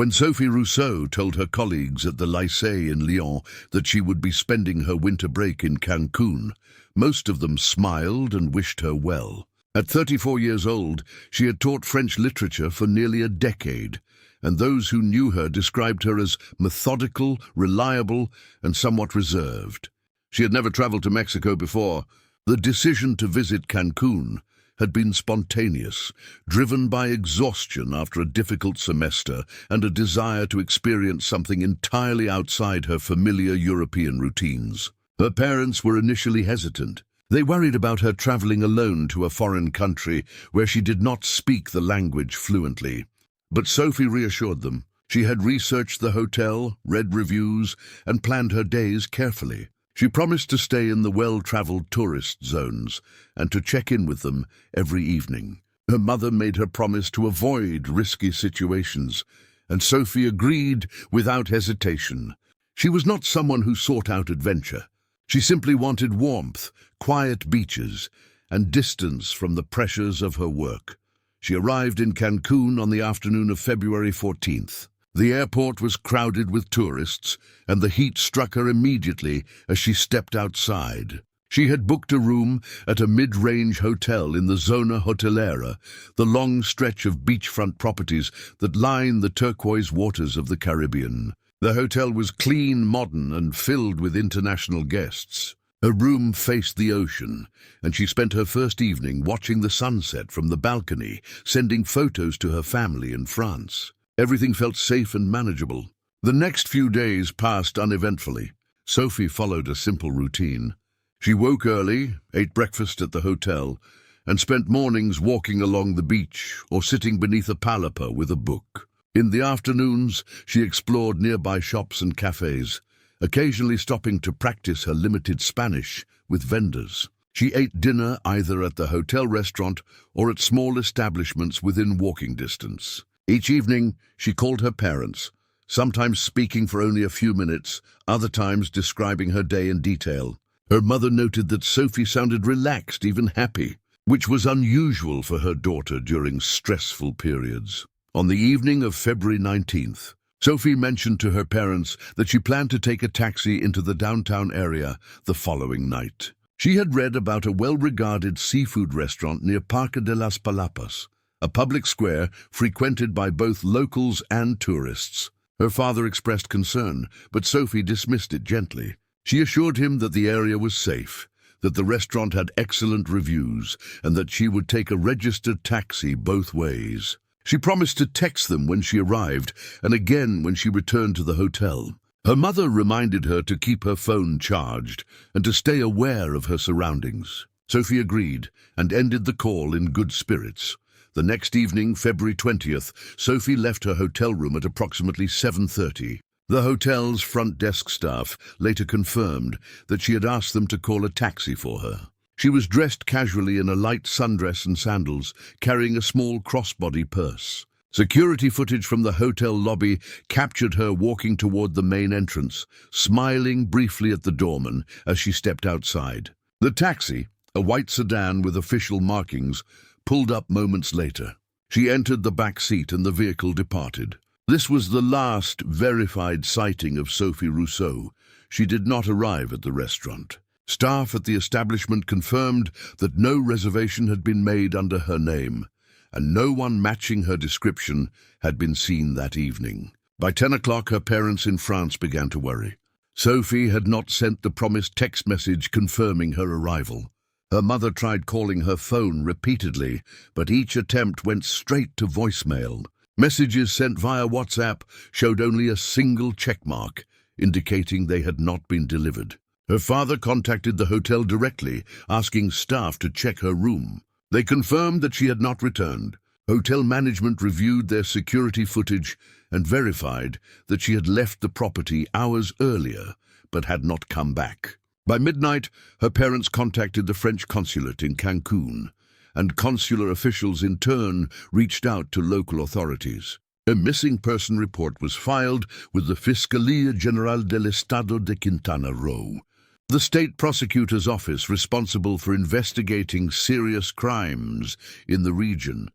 When Sophie Rousseau told her colleagues at the Lycée in Lyon that she would be spending her winter break in Cancun, most of them smiled and wished her well. At 34 years old, she had taught French literature for nearly a decade, and those who knew her described her as methodical, reliable, and somewhat reserved. She had never traveled to Mexico before. The decision to visit Cancun had been spontaneous, driven by exhaustion after a difficult semester and a desire to experience something entirely outside her familiar European routines. Her parents were initially hesitant. They worried about her traveling alone to a foreign country where she did not speak the language fluently. But Sophie reassured them. She had researched the hotel, read reviews, and planned her days carefully. She promised to stay in the well-traveled tourist zones and to check in with them every evening. Her mother made her promise to avoid risky situations, and Sophie agreed without hesitation. She was not someone who sought out adventure. She simply wanted warmth, quiet beaches, and distance from the pressures of her work. She arrived in Cancun on the afternoon of February 14th. The airport was crowded with tourists, and the heat struck her immediately as she stepped outside. She had booked a room at a mid-range hotel in the Zona Hotelera, the long stretch of beachfront properties that line the turquoise waters of the Caribbean. The hotel was clean, modern, and filled with international guests. Her room faced the ocean, and she spent her first evening watching the sunset from the balcony, sending photos to her family in France. Everything felt safe and manageable. The next few days passed uneventfully. Sophie followed a simple routine. She woke early, ate breakfast at the hotel, and spent mornings walking along the beach or sitting beneath a palapa with a book. In the afternoons, she explored nearby shops and cafes, occasionally stopping to practice her limited Spanish with vendors. She ate dinner either at the hotel restaurant or at small establishments within walking distance. Each evening, she called her parents, sometimes speaking for only a few minutes, other times describing her day in detail. Her mother noted that Sophie sounded relaxed, even happy, which was unusual for her daughter during stressful periods. On the evening of February 19th, Sophie mentioned to her parents that she planned to take a taxi into the downtown area the following night. She had read about a well-regarded seafood restaurant near Parque de las Palapas, a public square frequented by both locals and tourists. Her father expressed concern, but Sophie dismissed it gently. She assured him that the area was safe, that the restaurant had excellent reviews, and that she would take a registered taxi both ways. She promised to text them when she arrived, and again when she returned to the hotel. Her mother reminded her to keep her phone charged and to stay aware of her surroundings. Sophie agreed and ended the call in good spirits. The next evening, February 20th, Sophie left her hotel room at approximately 7:30. The hotel's front desk staff later confirmed that she had asked them to call a taxi for her. She was dressed casually in a light sundress and sandals, carrying a small crossbody purse. Security footage from the hotel lobby captured her walking toward the main entrance, smiling briefly at the doorman as she stepped outside. The taxi, a white sedan with official markings, pulled up moments later. She entered the back seat and the vehicle departed. This was the last verified sighting of Sophie Rousseau. She did not arrive at the restaurant. Staff at the establishment confirmed that no reservation had been made under her name, and no one matching her description had been seen that evening. By 10 o'clock, her parents in France began to worry. Sophie had not sent the promised text message confirming her arrival. Her mother tried calling her phone repeatedly, but each attempt went straight to voicemail. Messages sent via WhatsApp showed only a single checkmark, indicating they had not been delivered. Her father contacted the hotel directly, asking staff to check her room. They confirmed that she had not returned. Hotel management reviewed their security footage and verified that she had left the property hours earlier, but had not come back. By midnight, her parents contacted the French consulate in Cancun, and consular officials in turn reached out to local authorities. A missing person report was filed with the Fiscalía General del Estado de Quintana Roo, the state prosecutor's office responsible for investigating serious crimes in the region.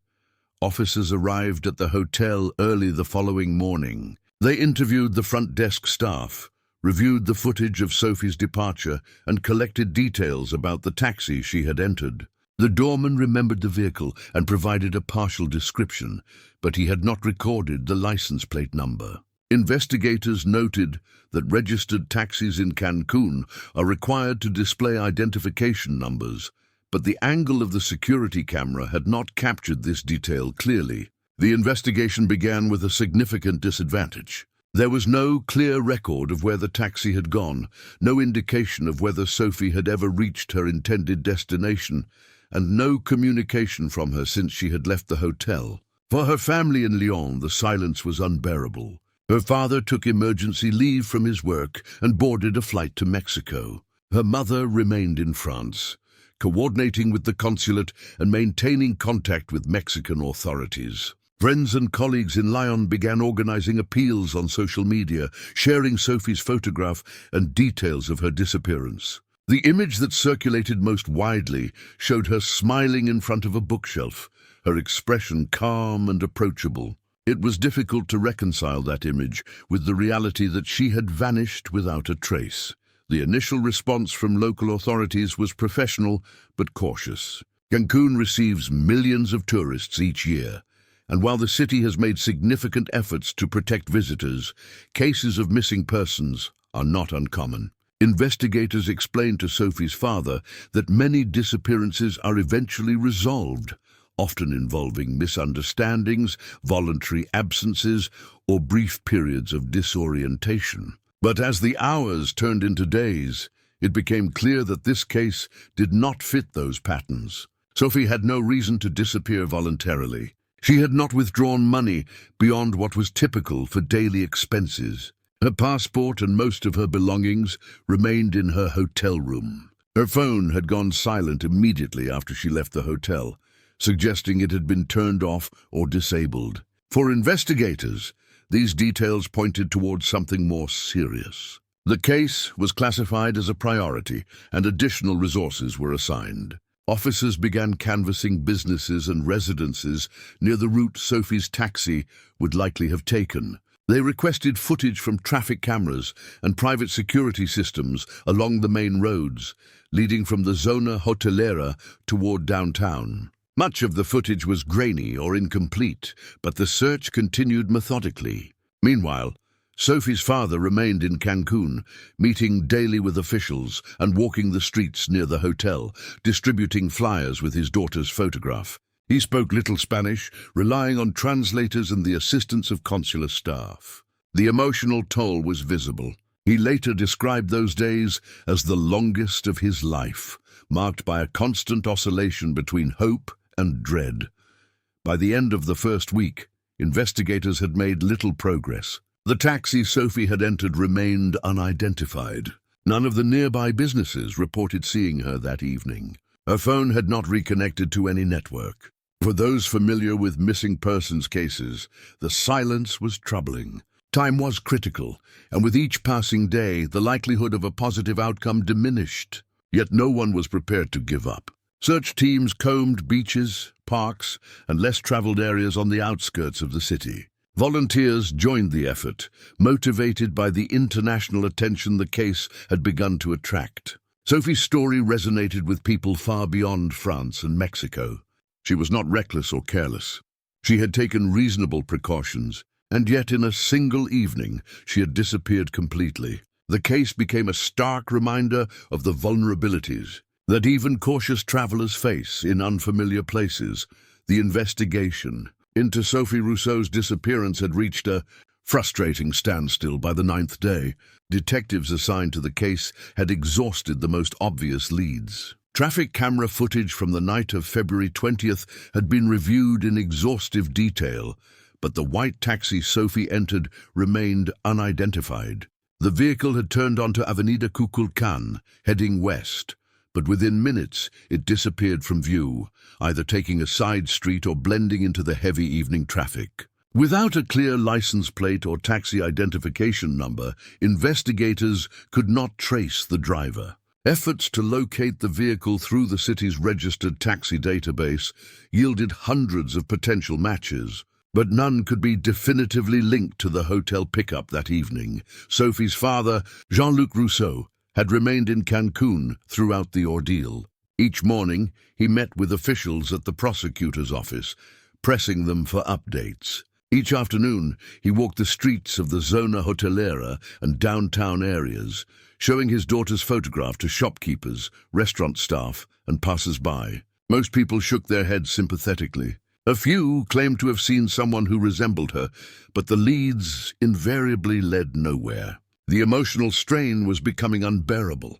Officers arrived at the hotel early the following morning. They interviewed the front desk staff, reviewed the footage of Sophie's departure, and collected details about the taxi she had entered. The doorman remembered the vehicle and provided a partial description, but he had not recorded the license plate number. Investigators noted that registered taxis in Cancun are required to display identification numbers, but the angle of the security camera had not captured this detail clearly. The investigation began with a significant disadvantage. There was no clear record of where the taxi had gone, no indication of whether Sophie had ever reached her intended destination, and no communication from her since she had left the hotel. For her family in Lyon, the silence was unbearable. Her father took emergency leave from his work and boarded a flight to Mexico. Her mother remained in France, coordinating with the consulate and maintaining contact with Mexican authorities. Friends and colleagues in Lyon began organizing appeals on social media, sharing Sophie's photograph and details of her disappearance. The image that circulated most widely showed her smiling in front of a bookshelf, her expression calm and approachable. It was difficult to reconcile that image with the reality that she had vanished without a trace. The initial response from local authorities was professional but cautious. Cancun receives millions of tourists each year, and while the city has made significant efforts to protect visitors, cases of missing persons are not uncommon. Investigators explained to Sophie's father that many disappearances are eventually resolved, often involving misunderstandings, voluntary absences, or brief periods of disorientation. But as the hours turned into days, it became clear that this case did not fit those patterns. Sophie had no reason to disappear voluntarily. She had not withdrawn money beyond what was typical for daily expenses. Her passport and most of her belongings remained in her hotel room. Her phone had gone silent immediately after she left the hotel, suggesting it had been turned off or disabled. For investigators, these details pointed towards something more serious. The case was classified as a priority, and additional resources were assigned. Officers began canvassing businesses and residences near the route Sophie's taxi would likely have taken. They requested footage from traffic cameras and private security systems along the main roads, leading from the Zona Hotelera toward downtown. Much of the footage was grainy or incomplete, but the search continued methodically. Meanwhile, Sophie's father remained in Cancun, meeting daily with officials and walking the streets near the hotel, distributing flyers with his daughter's photograph. He spoke little Spanish, relying on translators and the assistance of consular staff. The emotional toll was visible. He later described those days as the longest of his life, marked by a constant oscillation between hope and dread. By the end of the first week, investigators had made little progress. The taxi Sophie had entered remained unidentified. None of the nearby businesses reported seeing her that evening. Her phone had not reconnected to any network. For those familiar with missing persons cases, the silence was troubling. Time was critical, and with each passing day, the likelihood of a positive outcome diminished. Yet no one was prepared to give up. Search teams combed beaches, parks, and less-traveled areas on the outskirts of the city. Volunteers joined the effort, motivated by the international attention the case had begun to attract. Sophie's story resonated with people far beyond France and Mexico. She was not reckless or careless. She had taken reasonable precautions, and yet in a single evening she had disappeared completely. The case became a stark reminder of the vulnerabilities that even cautious travelers face in unfamiliar places. The investigation into Sophie Rousseau's disappearance had reached a frustrating standstill by the 9th day. Detectives assigned to the case had exhausted the most obvious leads. Traffic camera footage from the night of February 20th had been reviewed in exhaustive detail, but the white taxi Sophie entered remained unidentified. The vehicle had turned onto Avenida Kukulkan, heading west, but within minutes it disappeared from view, either taking a side street or blending into the heavy evening traffic. Without a clear license plate or taxi identification number, investigators could not trace the driver. Efforts to locate the vehicle through the city's registered taxi database yielded hundreds of potential matches, but none could be definitively linked to the hotel pickup that evening. Sophie's father, Jean-Luc Rousseau, had remained in Cancun throughout the ordeal. Each morning, he met with officials at the prosecutor's office, pressing them for updates. Each afternoon, he walked the streets of the Zona Hotelera and downtown areas, showing his daughter's photograph to shopkeepers, restaurant staff, and passers-by. Most people shook their heads sympathetically. A few claimed to have seen someone who resembled her, but the leads invariably led nowhere. The emotional strain was becoming unbearable.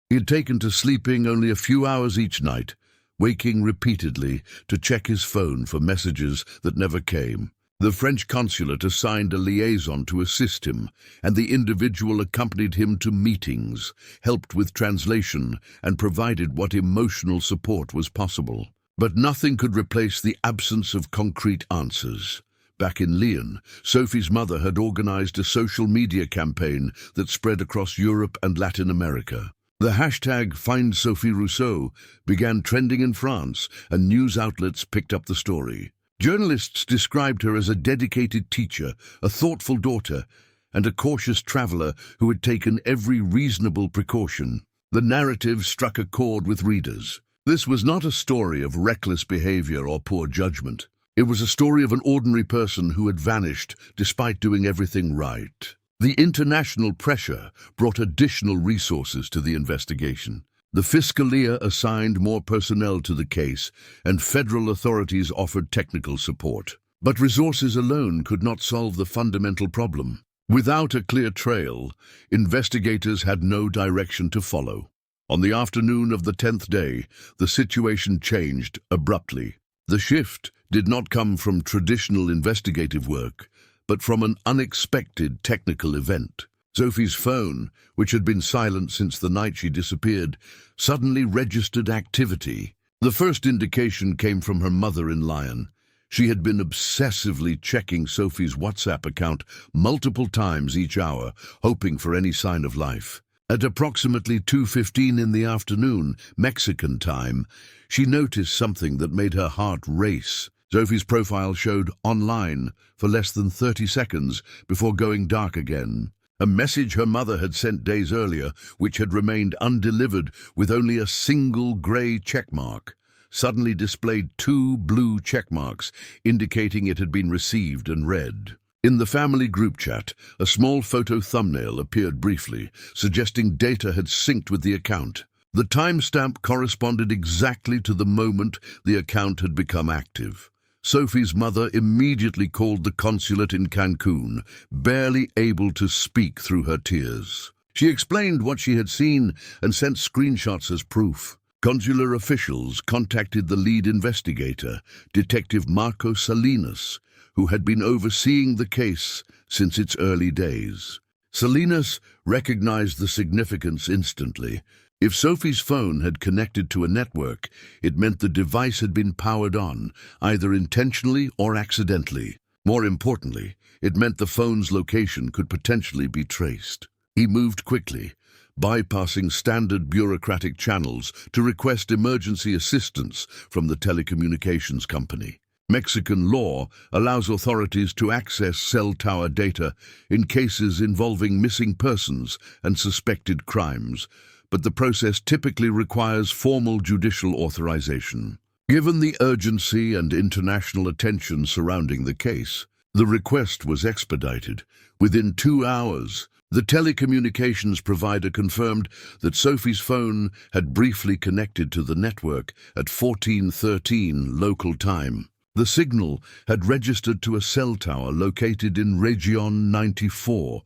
He had taken to sleeping only a few hours each night, waking repeatedly to check his phone for messages that never came. The French consulate assigned a liaison to assist him, and the individual accompanied him to meetings, helped with translation, and provided what emotional support was possible. But nothing could replace the absence of concrete answers. Back in Lyon, Sophie's mother had organized a social media campaign that spread across Europe and Latin America. The hashtag #FindSophieRousseau began trending in France, and news outlets picked up the story. Journalists described her as a dedicated teacher, a thoughtful daughter, and a cautious traveler who had taken every reasonable precaution. The narrative struck a chord with readers. This was not a story of reckless behavior or poor judgment. It was a story of an ordinary person who had vanished despite doing everything right. The international pressure brought additional resources to the investigation. The Fiscalia assigned more personnel to the case, and federal authorities offered technical support. But resources alone could not solve the fundamental problem. Without a clear trail, investigators had no direction to follow. On the afternoon of the 10th day, the situation changed abruptly. The shift did not come from traditional investigative work, but from an unexpected technical event. Sophie's phone, which had been silent since the night she disappeared, suddenly registered activity. The first indication came from her mother in Lyon. She had been obsessively checking Sophie's WhatsApp account multiple times each hour, hoping for any sign of life. At approximately 2:15 in the afternoon, Mexican time, she noticed something that made her heart race. Sophie's profile showed online for less than 30 seconds before going dark again. A message her mother had sent days earlier, which had remained undelivered with only a single grey checkmark, suddenly displayed 2 blue checkmarks, indicating it had been received and read. In the family group chat, a small photo thumbnail appeared briefly, suggesting data had synced with the account. The timestamp corresponded exactly to the moment the account had become active. Sophie's mother immediately called the consulate in Cancun, barely able to speak through her tears. She explained what she had seen and sent screenshots as proof. Consular officials contacted the lead investigator, Detective Marco Salinas, who had been overseeing the case since its early days. Salinas recognized the significance instantly. If Sophie's phone had connected to a network, it meant the device had been powered on, either intentionally or accidentally. More importantly, it meant the phone's location could potentially be traced. He moved quickly, bypassing standard bureaucratic channels to request emergency assistance from the telecommunications company. Mexican law allows authorities to access cell tower data in cases involving missing persons and suspected crimes, but the process typically requires formal judicial authorization. Given the urgency and international attention surrounding the case, the request was expedited. Within 2 hours, the telecommunications provider confirmed that Sophie's phone had briefly connected to the network at 14:13 local time. The signal had registered to a cell tower located in Region 94,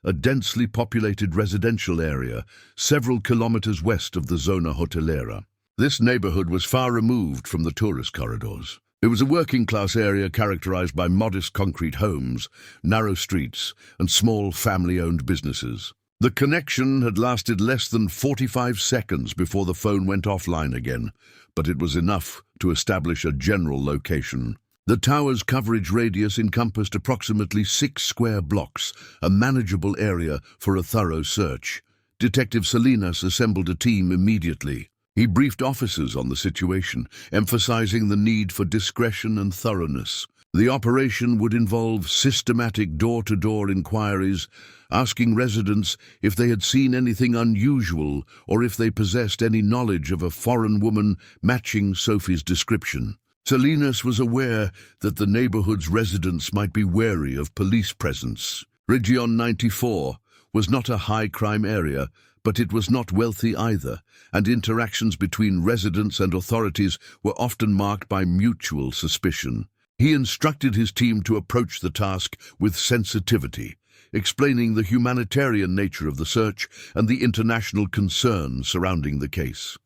a densely populated residential area several kilometers west of the Zona Hotelera. This neighborhood was far removed from the tourist corridors. It was a working-class area characterized by modest concrete homes, narrow streets, and small family-owned businesses. The connection had lasted less than 45 seconds before the phone went offline again, but it was enough to establish a general location. The tower's coverage radius encompassed approximately 6 square blocks, a manageable area for a thorough search. Detective Salinas assembled a team immediately. He briefed officers on the situation, emphasizing the need for discretion and thoroughness. The operation would involve systematic door-to-door inquiries, asking residents if they had seen anything unusual or if they possessed any knowledge of a foreign woman matching Sophie's description. Salinas was aware that the neighborhood's residents might be wary of police presence. Region 94 was not a high-crime area, but it was not wealthy either, and interactions between residents and authorities were often marked by mutual suspicion. He instructed his team to approach the task with sensitivity, explaining the humanitarian nature of the search and the international concern surrounding the case.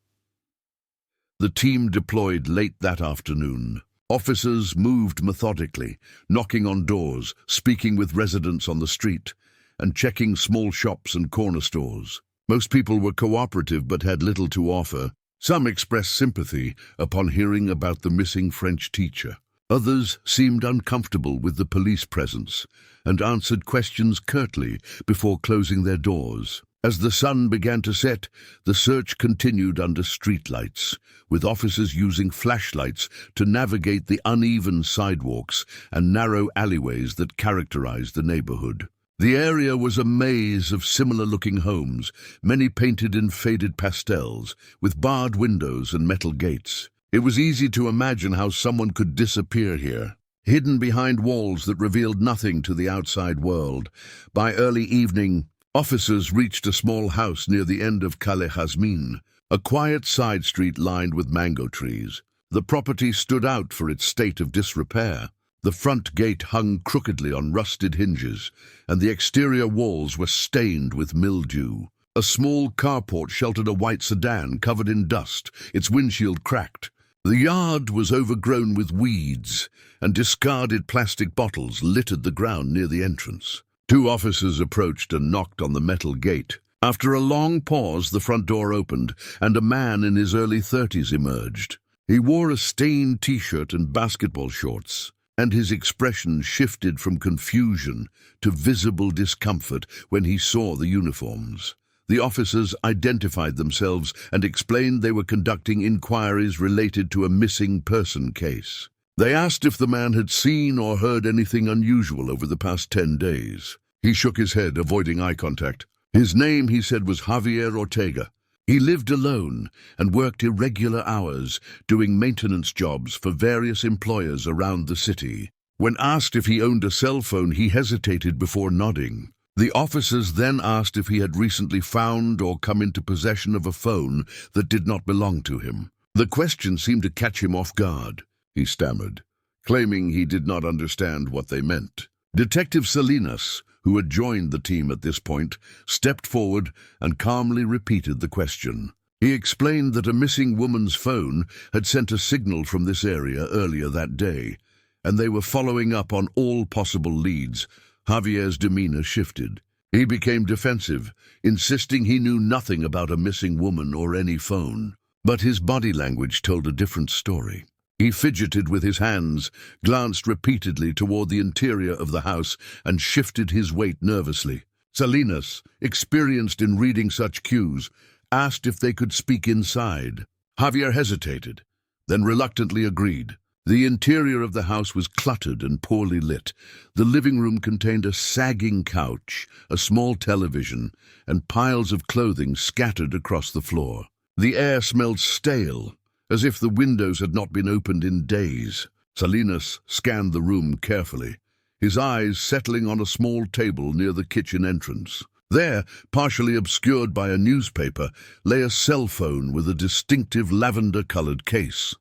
The team deployed late that afternoon. Officers moved methodically, knocking on doors, speaking with residents on the street, and checking small shops and corner stores. Most people were cooperative but had little to offer. Some expressed sympathy upon hearing about the missing French teacher. Others seemed uncomfortable with the police presence and answered questions curtly before closing their doors. As the sun began to set, the search continued under streetlights, with officers using flashlights to navigate the uneven sidewalks and narrow alleyways that characterized the neighborhood. The area was a maze of similar-looking homes, many painted in faded pastels, with barred windows and metal gates. It was easy to imagine how someone could disappear here, hidden behind walls that revealed nothing to the outside world. By early evening, officers reached a small house near the end of Calle Jazmin, a quiet side street lined with mango trees. The property stood out for its state of disrepair. The front gate hung crookedly on rusted hinges, and the exterior walls were stained with mildew. A small carport sheltered a white sedan covered in dust, its windshield cracked. The yard was overgrown with weeds, and discarded plastic bottles littered the ground near the entrance. Two officers approached and knocked on the metal gate. After a long pause, the front door opened, and a man in his early 30s emerged. He wore a stained t-shirt and basketball shorts, and his expression shifted from confusion to visible discomfort when he saw the uniforms. The officers identified themselves and explained they were conducting inquiries related to a missing person case. They asked if the man had seen or heard anything unusual over the past 10 days. He shook his head, avoiding eye contact. His name, he said, was Javier Ortega. He lived alone and worked irregular hours, doing maintenance jobs for various employers around the city. When asked if he owned a cell phone, he hesitated before nodding. The officers then asked if he had recently found or come into possession of a phone that did not belong to him. The question seemed to catch him off guard. He stammered, claiming he did not understand what they meant. Detective Salinas, who had joined the team at this point, stepped forward and calmly repeated the question. He explained that a missing woman's phone had sent a signal from this area earlier that day, and they were following up on all possible leads. Javier's demeanor shifted. He became defensive, insisting he knew nothing about a missing woman or any phone. But his body language told a different story. He fidgeted with his hands, glanced repeatedly toward the interior of the house, and shifted his weight nervously. Salinas, experienced in reading such cues, asked if they could speak inside. Javier hesitated, then reluctantly agreed. The interior of the house was cluttered and poorly lit. The living room contained a sagging couch, a small television, and piles of clothing scattered across the floor. The air smelled stale, as if the windows had not been opened in days. Salinas scanned the room carefully, his eyes settling on a small table near the kitchen entrance. There, partially obscured by a newspaper, lay a cell phone with a distinctive lavender-colored case.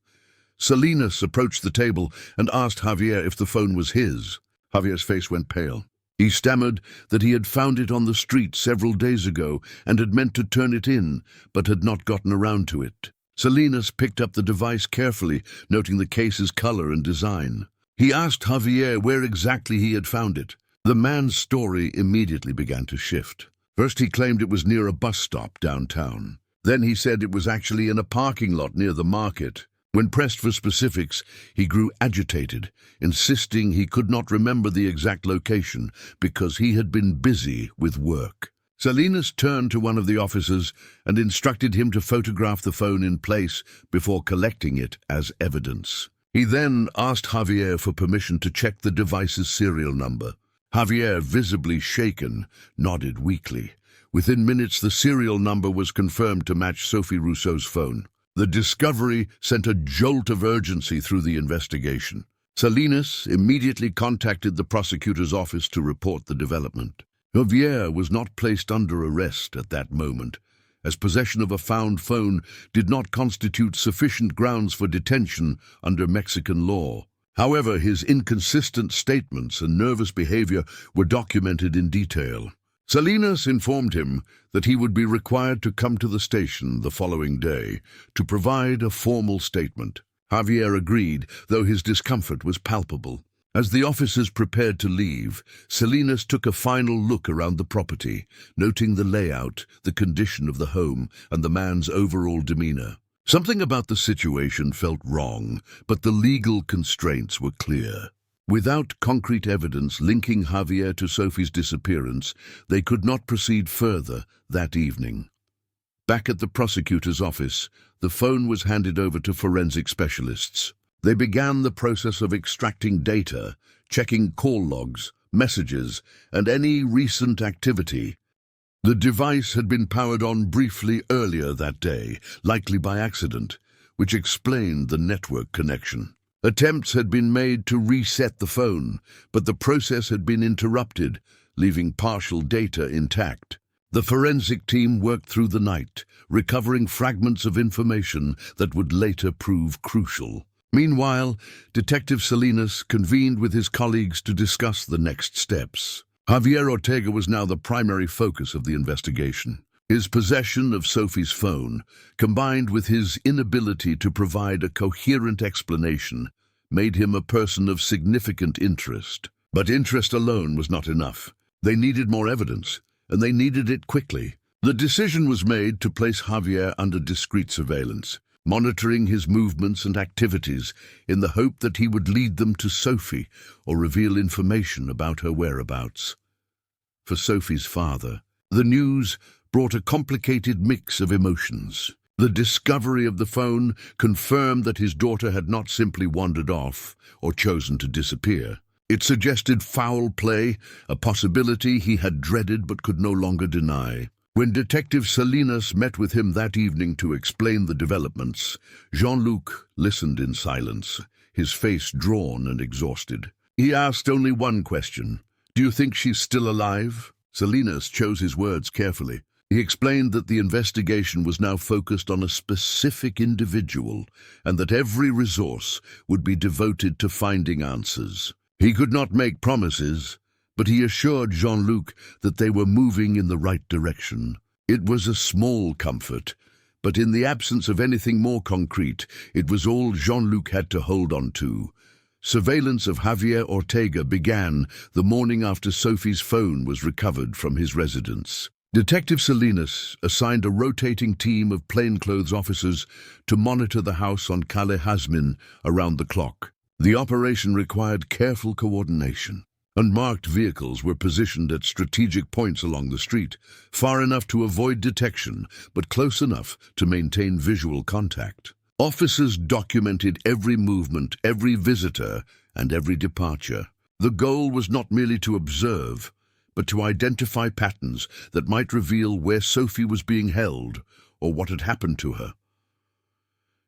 Salinas approached the table and asked Javier if the phone was his. Javier's face went pale. He stammered that he had found it on the street several days ago and had meant to turn it in, but had not gotten around to it. Salinas picked up the device carefully, noting the case's color and design. He asked Javier where exactly he had found it. The man's story immediately began to shift. First he claimed it was near a bus stop downtown. Then he said it was actually in a parking lot near the market. When pressed for specifics, he grew agitated, insisting he could not remember the exact location because he had been busy with work. Salinas turned to one of the officers and instructed him to photograph the phone in place before collecting it as evidence. He then asked Javier for permission to check the device's serial number. Javier, visibly shaken, nodded weakly. Within minutes, the serial number was confirmed to match Sophie Rousseau's phone. The discovery sent a jolt of urgency through the investigation. Salinas immediately contacted the prosecutor's office to report the development. Javier was not placed under arrest at that moment, as possession of a found phone did not constitute sufficient grounds for detention under Mexican law. However, his inconsistent statements and nervous behavior were documented in detail. Salinas informed him that he would be required to come to the station the following day to provide a formal statement. Javier agreed, though his discomfort was palpable. As the officers prepared to leave, Salinas took a final look around the property, noting the layout, the condition of the home, and the man's overall demeanor. Something about the situation felt wrong, but the legal constraints were clear. Without concrete evidence linking Javier to Sophie's disappearance, they could not proceed further that evening. Back at the prosecutor's office, the phone was handed over to forensic specialists. They began the process of extracting data, checking call logs, messages, and any recent activity. The device had been powered on briefly earlier that day, likely by accident, which explained the network connection. Attempts had been made to reset the phone, but the process had been interrupted, leaving partial data intact. The forensic team worked through the night, recovering fragments of information that would later prove crucial. Meanwhile, Detective Salinas convened with his colleagues to discuss the next steps. Javier Ortega was now the primary focus of the investigation. His possession of Sophie's phone, combined with his inability to provide a coherent explanation, made him a person of significant interest. But interest alone was not enough. They needed more evidence, and they needed it quickly. The decision was made to place Javier under discreet surveillance, monitoring his movements and activities in the hope that he would lead them to Sophie or reveal information about her whereabouts. For Sophie's father, the news brought a complicated mix of emotions. The discovery of the phone confirmed that his daughter had not simply wandered off or chosen to disappear. It suggested foul play, a possibility he had dreaded but could no longer deny. When Detective Salinas met with him that evening to explain the developments, Jean-Luc listened in silence, his face drawn and exhausted. He asked only one question: "Do you think she's still alive?" Salinas chose his words carefully. He explained that the investigation was now focused on a specific individual and that every resource would be devoted to finding answers. He could not make promises, but he assured Jean-Luc that they were moving in the right direction. It was a small comfort, but in the absence of anything more concrete, it was all Jean-Luc had to hold on to. Surveillance of Javier Ortega began the morning after Sophie's phone was recovered from his residence. Detective Salinas assigned a rotating team of plainclothes officers to monitor the house on Calle Hazmin around the clock. The operation required careful coordination. Unmarked vehicles were positioned at strategic points along the street, far enough to avoid detection, but close enough to maintain visual contact. Officers documented every movement, every visitor, and every departure. The goal was not merely to observe, but to identify patterns that might reveal where Sophie was being held or what had happened to her.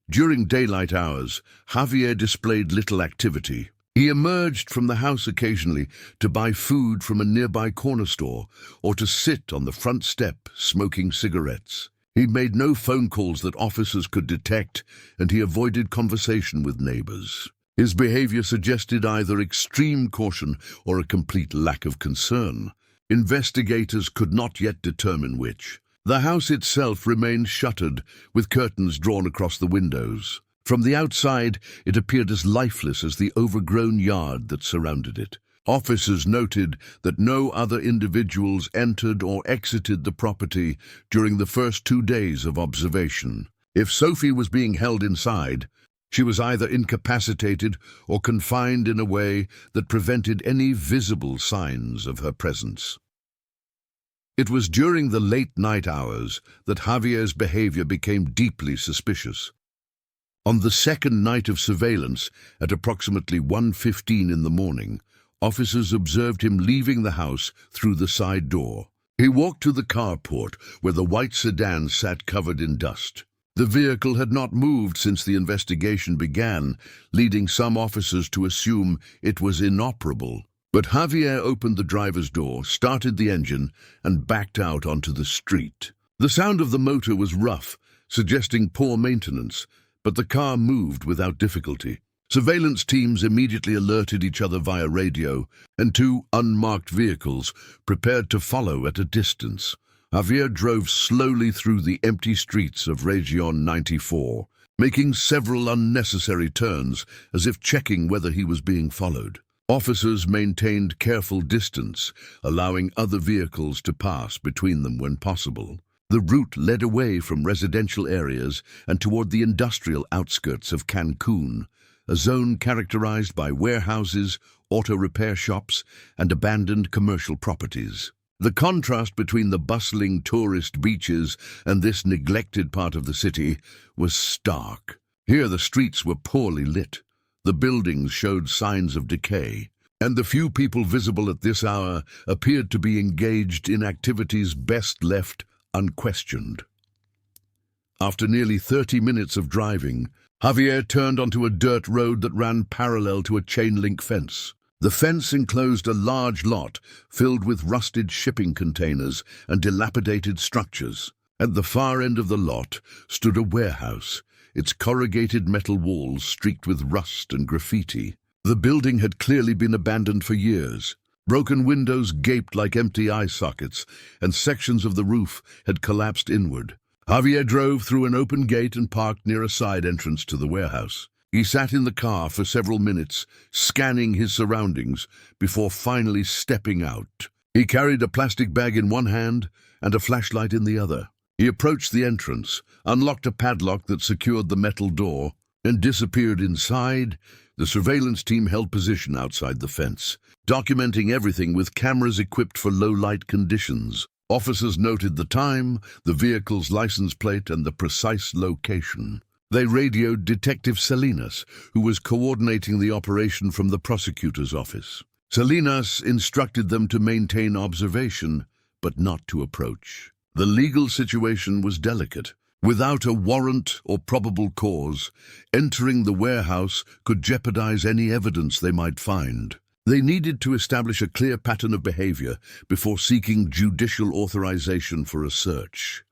During daylight hours, Javier displayed little activity. He emerged from the house occasionally to buy food from a nearby corner store or to sit on the front step smoking cigarettes. He made no phone calls that officers could detect, and he avoided conversation with neighbors. His behavior suggested either extreme caution or a complete lack of concern. Investigators could not yet determine which. The house itself remained shuttered, with curtains drawn across the windows. From the outside, it appeared as lifeless as the overgrown yard that surrounded it. Officers noted that no other individuals entered or exited the property during the first 2 days of observation. If Sophie was being held inside, she was either incapacitated or confined in a way that prevented any visible signs of her presence. It was during the late night hours that Javier's behavior became deeply suspicious. On the second night of surveillance, at approximately 1:15 in the morning, officers observed him leaving the house through the side door. He walked to the carport, where the white sedan sat covered in dust. The vehicle had not moved since the investigation began, leading some officers to assume it was inoperable. But Javier opened the driver's door, started the engine, and backed out onto the street. The sound of the motor was rough, suggesting poor maintenance, but the car moved without difficulty. Surveillance teams immediately alerted each other via radio, and two unmarked vehicles prepared to follow at a distance. Javier drove slowly through the empty streets of Region 94, making several unnecessary turns as if checking whether he was being followed. Officers maintained careful distance, allowing other vehicles to pass between them when possible. The route led away from residential areas and toward the industrial outskirts of Cancún, a zone characterized by warehouses, auto repair shops, and abandoned commercial properties. The contrast between the bustling tourist beaches and this neglected part of the city was stark. Here the streets were poorly lit, the buildings showed signs of decay, and the few people visible at this hour appeared to be engaged in activities best left unquestioned. After nearly 30 minutes of driving, Javier turned onto a dirt road that ran parallel to a chain-link fence. The fence enclosed a large lot filled with rusted shipping containers and dilapidated structures. At the far end of the lot stood a warehouse, its corrugated metal walls streaked with rust and graffiti. The building had clearly been abandoned for years. Broken windows gaped like empty eye sockets, and sections of the roof had collapsed inward. Javier drove through an open gate and parked near a side entrance to the warehouse. He sat in the car for several minutes, scanning his surroundings, before finally stepping out. He carried a plastic bag in one hand and a flashlight in the other. He approached the entrance, unlocked a padlock that secured the metal door, and disappeared inside. The surveillance team held position outside the fence, documenting everything with cameras equipped for low-light conditions. Officers noted the time, the vehicle's license plate, and the precise location. They radioed Detective Salinas, who was coordinating the operation from the prosecutor's office. Salinas instructed them to maintain observation, but not to approach. The legal situation was delicate. Without a warrant or probable cause, entering the warehouse could jeopardize any evidence they might find. They needed to establish a clear pattern of behavior before seeking judicial authorization for a search.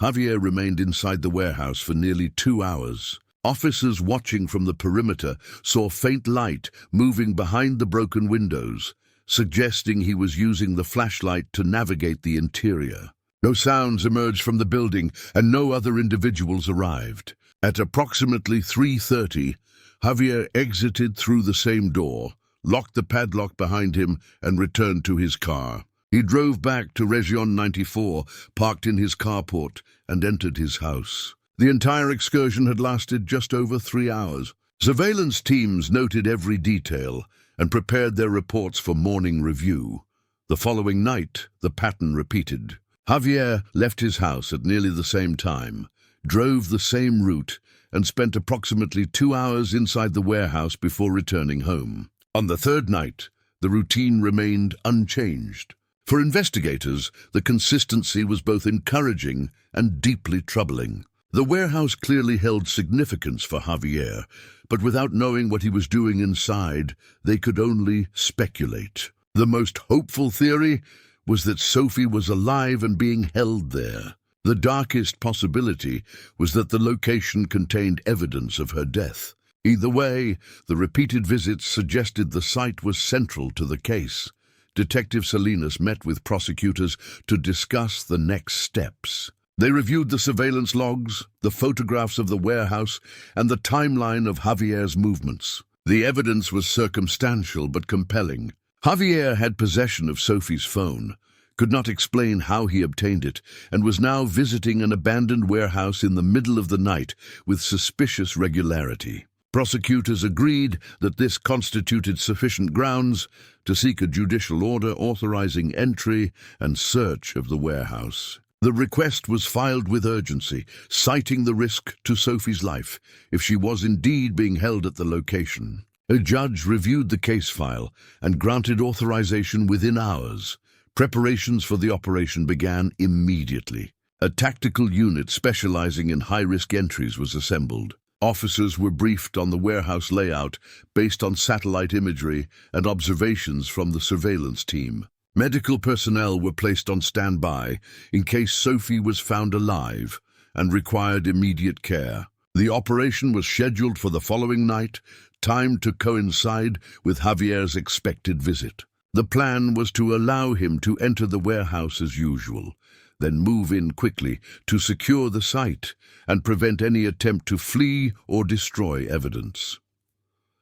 Javier remained inside the warehouse for nearly 2 hours. Officers watching from the perimeter saw faint light moving behind the broken windows, suggesting he was using the flashlight to navigate the interior. No sounds emerged from the building, and no other individuals arrived. At approximately 3:30, Javier exited through the same door, locked the padlock behind him, and returned to his car. He drove back to Region 94, parked in his carport, and entered his house. The entire excursion had lasted just over 3 hours. Surveillance teams noted every detail and prepared their reports for morning review. The following night, the pattern repeated. Javier left his house at nearly the same time, drove the same route, and spent approximately 2 hours inside the warehouse before returning home. On the third night, the routine remained unchanged. For investigators, the consistency was both encouraging and deeply troubling. The warehouse clearly held significance for Javier, but without knowing what he was doing inside, they could only speculate. The most hopeful theory was that Sophie was alive and being held there. The darkest possibility was that the location contained evidence of her death. Either way, the repeated visits suggested the site was central to the case. Detective Salinas met with prosecutors to discuss the next steps. They reviewed the surveillance logs, the photographs of the warehouse, and the timeline of Javier's movements. The evidence was circumstantial but compelling. Javier had possession of Sophie's phone, could not explain how he obtained it, and was now visiting an abandoned warehouse in the middle of the night with suspicious regularity. Prosecutors agreed that this constituted sufficient grounds to seek a judicial order authorizing entry and search of the warehouse. The request was filed with urgency, citing the risk to Sophie's life if she was indeed being held at the location. A judge reviewed the case file and granted authorization within hours. Preparations for the operation began immediately. A tactical unit specializing in high-risk entries was assembled. Officers were briefed on the warehouse layout based on satellite imagery and observations from the surveillance team. Medical personnel were placed on standby in case Sophie was found alive and required immediate care. The operation was scheduled for the following night, timed to coincide with Javier's expected visit. The plan was to allow him to enter the warehouse as usual, then move in quickly to secure the site and prevent any attempt to flee or destroy evidence.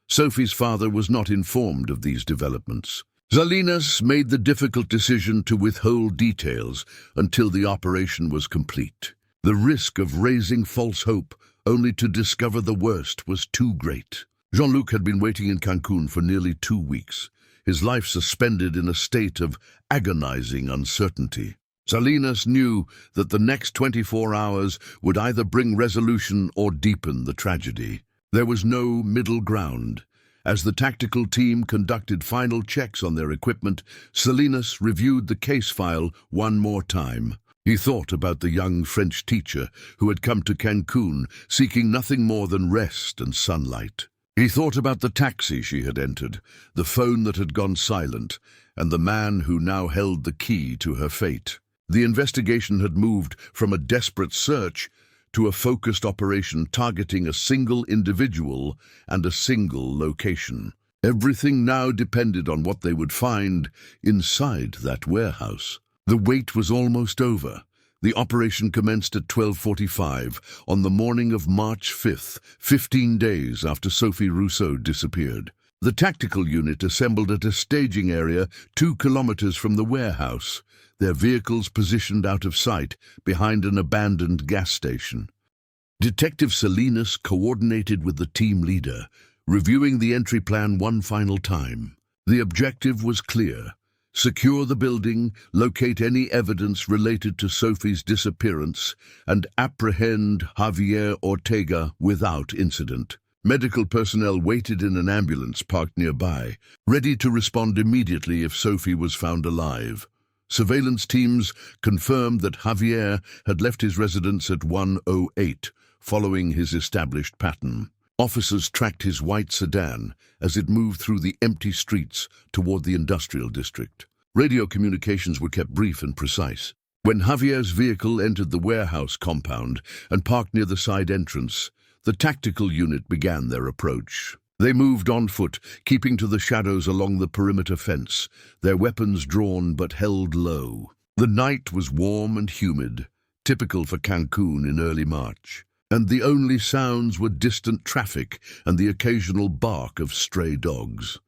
Sophie's father was not informed of these developments. Salinas made the difficult decision to withhold details until the operation was complete. The risk of raising false hope only to discover the worst was too great. Jean-Luc had been waiting in Cancun for nearly 2 weeks, his life suspended in a state of agonizing uncertainty. Salinas knew that the next 24 hours would either bring resolution or deepen the tragedy. There was no middle ground. As the tactical team conducted final checks on their equipment, Salinas reviewed the case file one more time. He thought about the young French teacher who had come to Cancun seeking nothing more than rest and sunlight. He thought about the taxi she had entered, the phone that had gone silent, and the man who now held the key to her fate. The investigation had moved from a desperate search to a focused operation targeting a single individual and a single location. Everything now depended on what they would find inside that warehouse. The wait was almost over. The operation commenced at 12:45 on the morning of March 5th, 15 days after Sophie Rousseau disappeared. The tactical unit assembled at a staging area 2 kilometers from the warehouse, their vehicles positioned out of sight behind an abandoned gas station. Detective Salinas coordinated with the team leader, reviewing the entry plan one final time. The objective was clear: secure the building, locate any evidence related to Sophie's disappearance, and apprehend Javier Ortega without incident. Medical personnel waited in an ambulance parked nearby, ready to respond immediately if Sophie was found alive. Surveillance teams confirmed that Javier had left his residence at 1:08, following his established pattern. Officers tracked his white sedan as it moved through the empty streets toward the industrial district. Radio communications were kept brief and precise. When Javier's vehicle entered the warehouse compound and parked near the side entrance, the tactical unit began their approach. They moved on foot, keeping to the shadows along the perimeter fence, their weapons drawn but held low. The night was warm and humid, typical for Cancun in early March, and the only sounds were distant traffic and the occasional bark of stray dogs.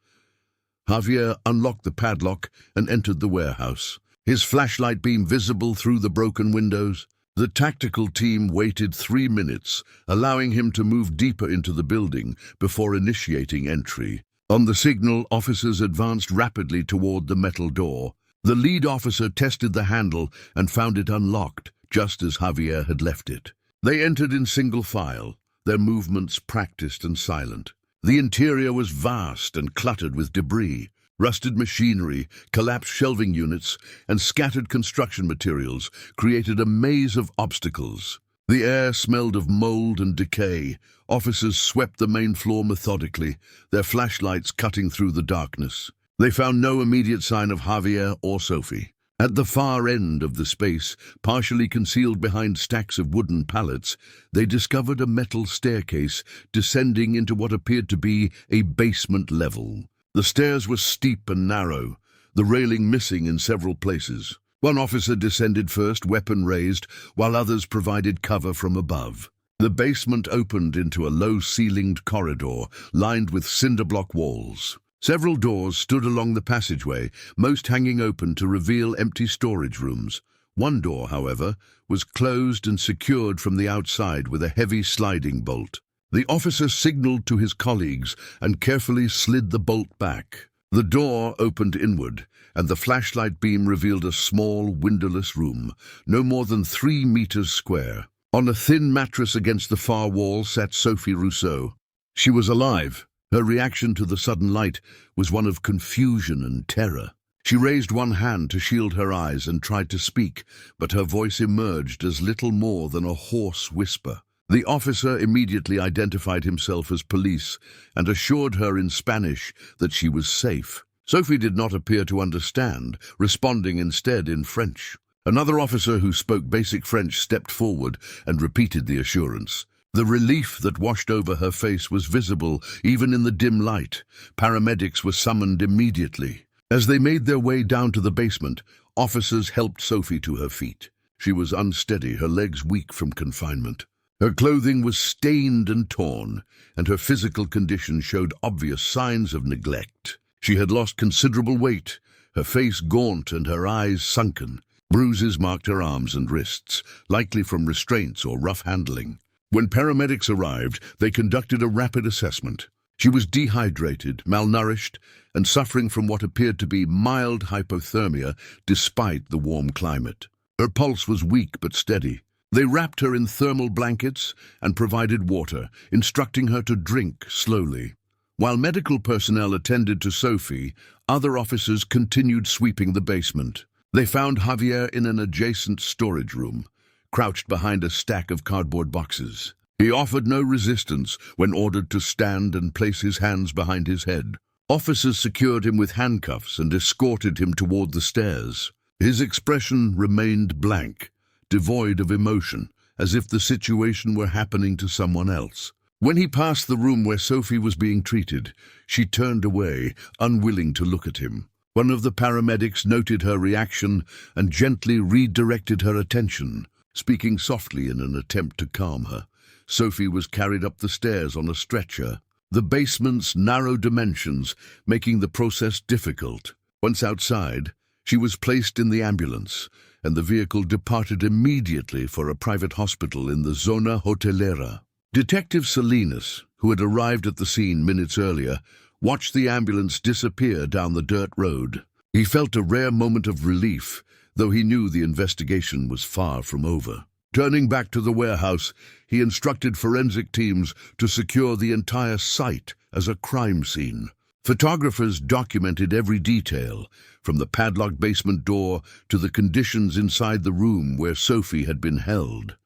Javier unlocked the padlock and entered the warehouse, his flashlight beam visible through the broken windows. The tactical team waited 3 minutes, allowing him to move deeper into the building before initiating entry. On the signal, officers advanced rapidly toward the metal door. The lead officer tested the handle and found it unlocked, just as Javier had left it. They entered in single file, their movements practiced and silent. The interior was vast and cluttered with debris. Rusted machinery, collapsed shelving units, and scattered construction materials created a maze of obstacles. The air smelled of mold and decay. Officers swept the main floor methodically, their flashlights cutting through the darkness. They found no immediate sign of Javier or Sophie. At the far end of the space, partially concealed behind stacks of wooden pallets, they discovered a metal staircase descending into what appeared to be a basement level. The stairs were steep and narrow, the railing missing in several places. One officer descended first, weapon raised, while others provided cover from above. The basement opened into a low-ceilinged corridor lined with cinder-block walls. Several doors stood along the passageway, most hanging open to reveal empty storage rooms. One door, however, was closed and secured from the outside with a heavy sliding bolt. The officer signaled to his colleagues and carefully slid the bolt back. The door opened inward, and the flashlight beam revealed a small, windowless room, no more than 3 meters square. On a thin mattress against the far wall sat Sophie Rousseau. She was alive. Her reaction to the sudden light was one of confusion and terror. She raised one hand to shield her eyes and tried to speak, but her voice emerged as little more than a hoarse whisper. The officer immediately identified himself as police and assured her in Spanish that she was safe. Sophie did not appear to understand, responding instead in French. Another officer who spoke basic French stepped forward and repeated the assurance. The relief that washed over her face was visible even in the dim light. Paramedics were summoned immediately. As they made their way down to the basement, officers helped Sophie to her feet. She was unsteady, her legs weak from confinement. Her clothing was stained and torn, and her physical condition showed obvious signs of neglect. She had lost considerable weight, her face gaunt and her eyes sunken. Bruises marked her arms and wrists, likely from restraints or rough handling. When paramedics arrived, they conducted a rapid assessment. She was dehydrated, malnourished, and suffering from what appeared to be mild hypothermia despite the warm climate. Her pulse was weak but steady. They wrapped her in thermal blankets and provided water, instructing her to drink slowly. While medical personnel attended to Sophie, other officers continued sweeping the basement. They found Javier in an adjacent storage room, crouched behind a stack of cardboard boxes. He offered no resistance when ordered to stand and place his hands behind his head. Officers secured him with handcuffs and escorted him toward the stairs. His expression remained blank, devoid of emotion, as if the situation were happening to someone else. When he passed the room where Sophie was being treated, she turned away, unwilling to look at him. One of the paramedics noted her reaction and gently redirected her attention, speaking softly in an attempt to calm her. Sophie was carried up the stairs on a stretcher, the basement's narrow dimensions making the process difficult. Once outside, she was placed in the ambulance, and the vehicle departed immediately for a private hospital in the Zona Hotelera. Detective Salinas, who had arrived at the scene minutes earlier, watched the ambulance disappear down the dirt road. He felt a rare moment of relief, though he knew the investigation was far from over. Turning back to the warehouse, he instructed forensic teams to secure the entire site as a crime scene. Photographers documented every detail, from the padlocked basement door to the conditions inside the room where Sophie had been held.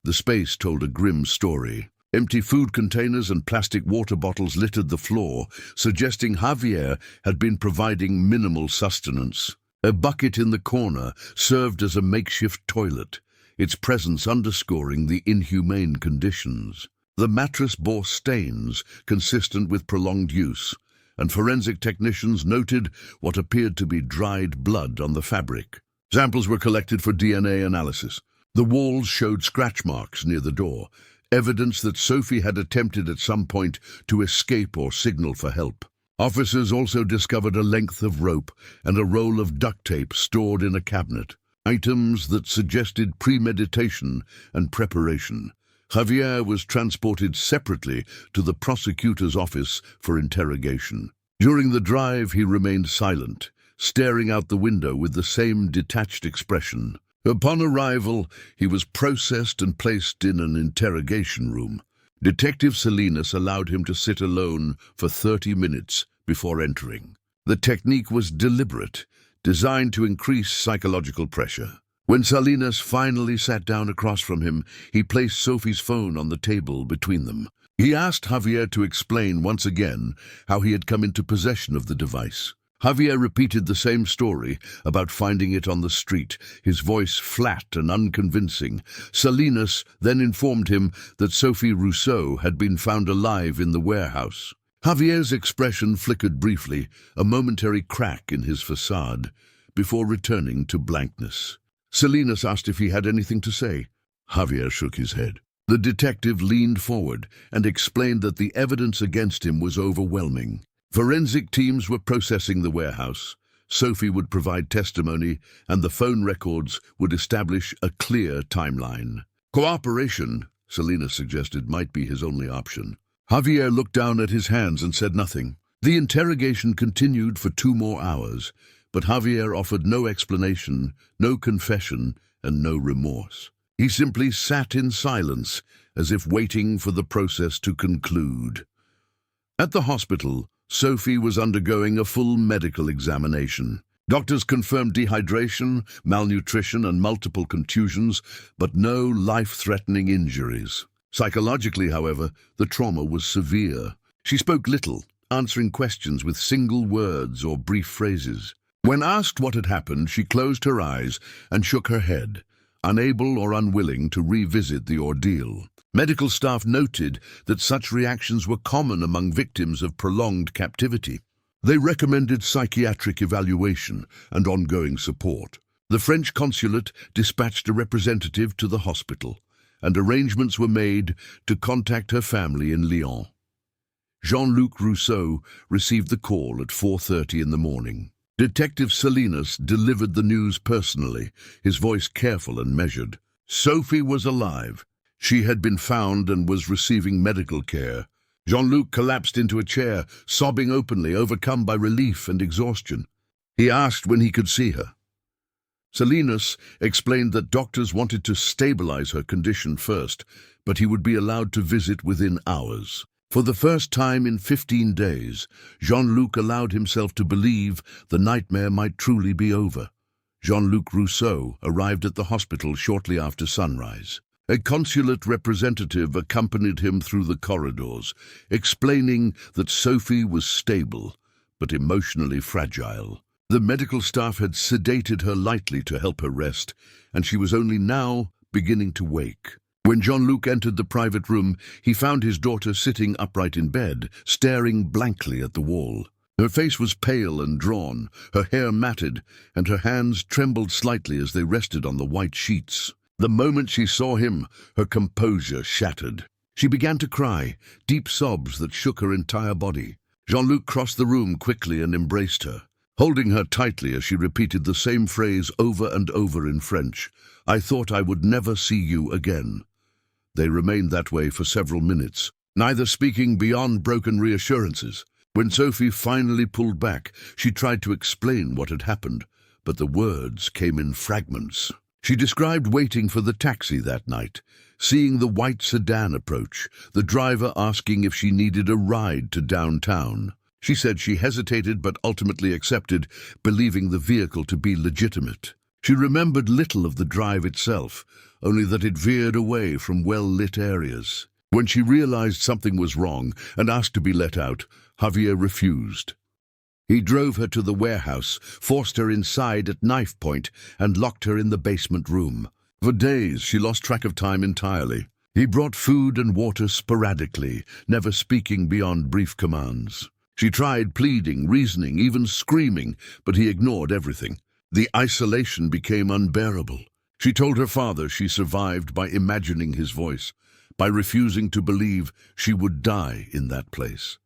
The space told a grim story. Empty food containers and plastic water bottles littered the floor, suggesting Javier had been providing minimal sustenance. A bucket in the corner served as a makeshift toilet, its presence underscoring the inhumane conditions. The mattress bore stains consistent with prolonged use, and forensic technicians noted what appeared to be dried blood on the fabric. Samples were collected for DNA analysis. The walls showed scratch marks near the door, evidence that Sophie had attempted at some point to escape or signal for help. Officers also discovered a length of rope and a roll of duct tape stored in a cabinet, items that suggested premeditation and preparation. Javier was transported separately to the prosecutor's office for interrogation. During the drive, he remained silent, staring out the window with the same detached expression. Upon arrival, he was processed and placed in an interrogation room. Detective Salinas allowed him to sit alone for 30 minutes before entering. The technique was deliberate, designed to increase psychological pressure. When Salinas finally sat down across from him, he placed Sophie's phone on the table between them. He asked Javier to explain once again how he had come into possession of the device. Javier repeated the same story about finding it on the street, his voice flat and unconvincing. Salinas then informed him that Sophie Rousseau had been found alive in the warehouse. Javier's expression flickered briefly, a momentary crack in his facade, before returning to blankness. Salinas asked if he had anything to say. Javier shook his head. The detective leaned forward and explained that the evidence against him was overwhelming. Forensic teams were processing the warehouse. Sophie would provide testimony, and the phone records would establish a clear timeline. Cooperation, Selena suggested might be his only option. Javier looked down at his hands and said nothing. The interrogation continued for 2 more hours, but Javier offered no explanation, no confession, and no remorse. He simply sat in silence, as if waiting for the process to conclude. At the hospital, Sophie was undergoing a full medical examination. Doctors confirmed dehydration, malnutrition, and multiple contusions, but no life-threatening injuries. Psychologically, however, the trauma was severe. She spoke little, answering questions with single words or brief phrases. When asked what had happened, she closed her eyes and shook her head, unable or unwilling to revisit the ordeal. Medical staff noted that such reactions were common among victims of prolonged captivity. They recommended psychiatric evaluation and ongoing support. The French consulate dispatched a representative to the hospital, and arrangements were made to contact her family in Lyon. Jean-Luc Rousseau received the call at 4:30 in the morning. Detective Salinas delivered the news personally, his voice careful and measured. Sophie was alive. She had been found and was receiving medical care. Jean-Luc collapsed into a chair, sobbing openly, overcome by relief and exhaustion. He asked when he could see her. Salinas explained that doctors wanted to stabilize her condition first, but he would be allowed to visit within hours. For the first time in 15 days, Jean-Luc allowed himself to believe the nightmare might truly be over. Jean-Luc Rousseau arrived at the hospital shortly after sunrise. A consulate representative accompanied him through the corridors, explaining that Sophie was stable, but emotionally fragile. The medical staff had sedated her lightly to help her rest, and she was only now beginning to wake. When Jean-Luc entered the private room, he found his daughter sitting upright in bed, staring blankly at the wall. Her face was pale and drawn, her hair matted, and her hands trembled slightly as they rested on the white sheets. The moment she saw him, her composure shattered. She began to cry, deep sobs that shook her entire body. Jean-Luc crossed the room quickly and embraced her, holding her tightly as she repeated the same phrase over and over in French. "I thought I would never see you again." They remained that way for several minutes, neither speaking beyond broken reassurances. When Sophie finally pulled back, she tried to explain what had happened, but the words came in fragments. She described waiting for the taxi that night, seeing the white sedan approach, the driver asking if she needed a ride to downtown. She said she hesitated but ultimately accepted, believing the vehicle to be legitimate. She remembered little of the drive itself, only that it veered away from well-lit areas. When she realized something was wrong and asked to be let out, Javier refused. He drove her to the warehouse, forced her inside at knife point, and locked her in the basement room. For days, she lost track of time entirely. He brought food and water sporadically, never speaking beyond brief commands. She tried pleading, reasoning, even screaming, but he ignored everything. The isolation became unbearable. She told her father she survived by imagining his voice, by refusing to believe she would die in that place.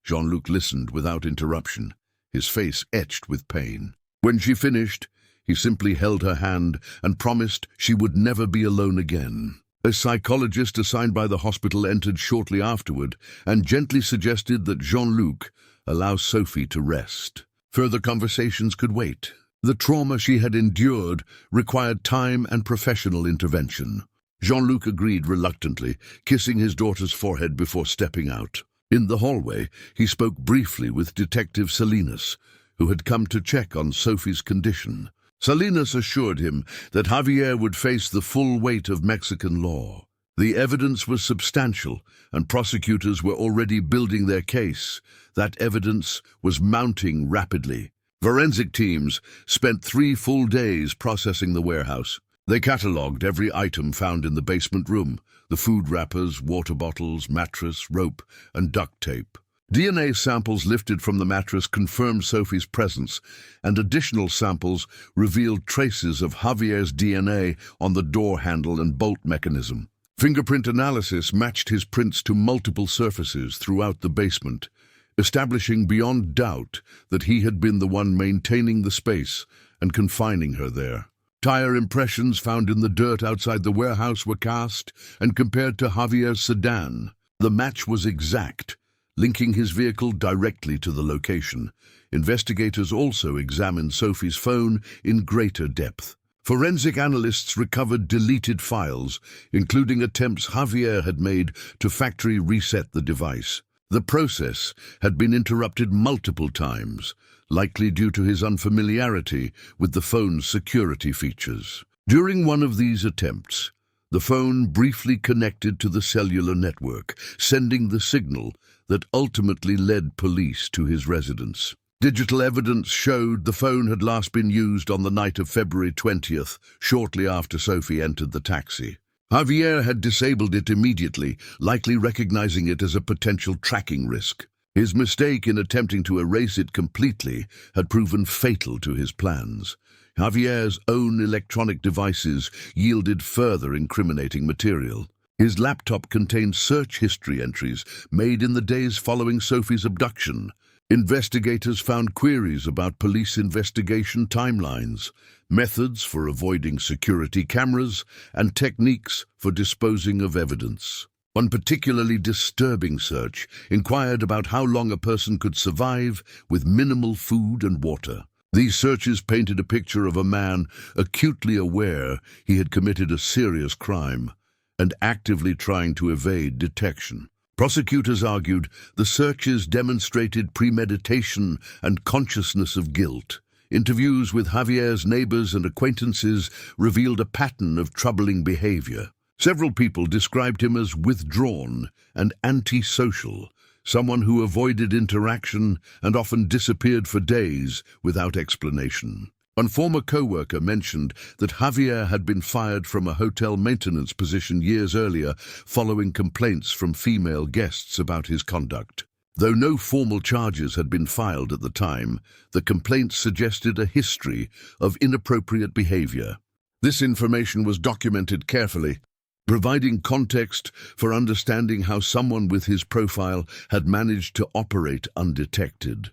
Jean-Luc listened without interruption, his face etched with pain. When she finished, he simply held her hand and promised she would never be alone again. A psychologist assigned by the hospital entered shortly afterward and gently suggested that Jean-Luc allow Sophie to rest. Further conversations could wait. The trauma she had endured required time and professional intervention. Jean-Luc agreed reluctantly, kissing his daughter's forehead before stepping out. In the hallway, he spoke briefly with Detective Salinas, who had come to check on Sophie's condition. Salinas assured him that Javier would face the full weight of Mexican law. The evidence was substantial, and prosecutors were already building their case. That evidence was mounting rapidly. Forensic teams spent 3 full days processing the warehouse. They catalogued every item found in the basement room: the food wrappers, water bottles, mattress, rope, and duct tape. DNA samples lifted from the mattress confirmed Sophie's presence, and additional samples revealed traces of Javier's DNA on the door handle and bolt mechanism. Fingerprint analysis matched his prints to multiple surfaces throughout the basement, establishing beyond doubt that he had been the one maintaining the space and confining her there. Tire impressions found in the dirt outside the warehouse were cast and compared to Javier's sedan. The match was exact, linking his vehicle directly to the location. Investigators also examined Sophie's phone in greater depth. Forensic analysts recovered deleted files, including attempts Javier had made to factory reset the device. The process had been interrupted multiple times, likely due to his unfamiliarity with the phone's security features. During one of these attempts, the phone briefly connected to the cellular network, sending the signal that ultimately led police to his residence. Digital evidence showed the phone had last been used on the night of February 20th, shortly after Sophie entered the taxi. Javier had disabled it immediately, likely recognizing it as a potential tracking risk. His mistake in attempting to erase it completely had proven fatal to his plans. Javier's own electronic devices yielded further incriminating material. His laptop contained search history entries made in the days following Sophie's abduction. Investigators found queries about police investigation timelines, methods for avoiding security cameras, and techniques for disposing of evidence. One particularly disturbing search inquired about how long a person could survive with minimal food and water. These searches painted a picture of a man acutely aware he had committed a serious crime and actively trying to evade detection. Prosecutors argued the searches demonstrated premeditation and consciousness of guilt. Interviews with Javier's neighbors and acquaintances revealed a pattern of troubling behavior. Several people described him as withdrawn and antisocial, someone who avoided interaction and often disappeared for days without explanation. One former co-worker mentioned that Javier had been fired from a hotel maintenance position years earlier following complaints from female guests about his conduct. Though no formal charges had been filed at the time, the complaints suggested a history of inappropriate behavior. This information was documented carefully, providing context for understanding how someone with his profile had managed to operate undetected.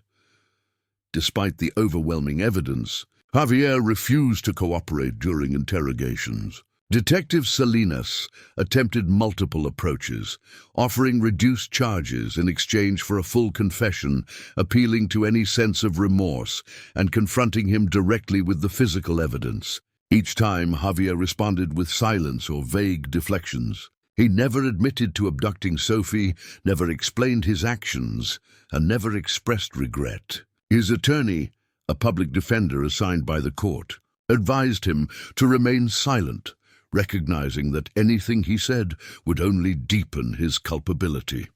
Despite the overwhelming evidence, Javier refused to cooperate during interrogations. Detective Salinas attempted multiple approaches, offering reduced charges in exchange for a full confession, appealing to any sense of remorse, and confronting him directly with the physical evidence. Each time, Javier responded with silence or vague deflections. He never admitted to abducting Sophie, never explained his actions, and never expressed regret. His attorney, a public defender assigned by the court, advised him to remain silent, recognizing that anything he said would only deepen his culpability.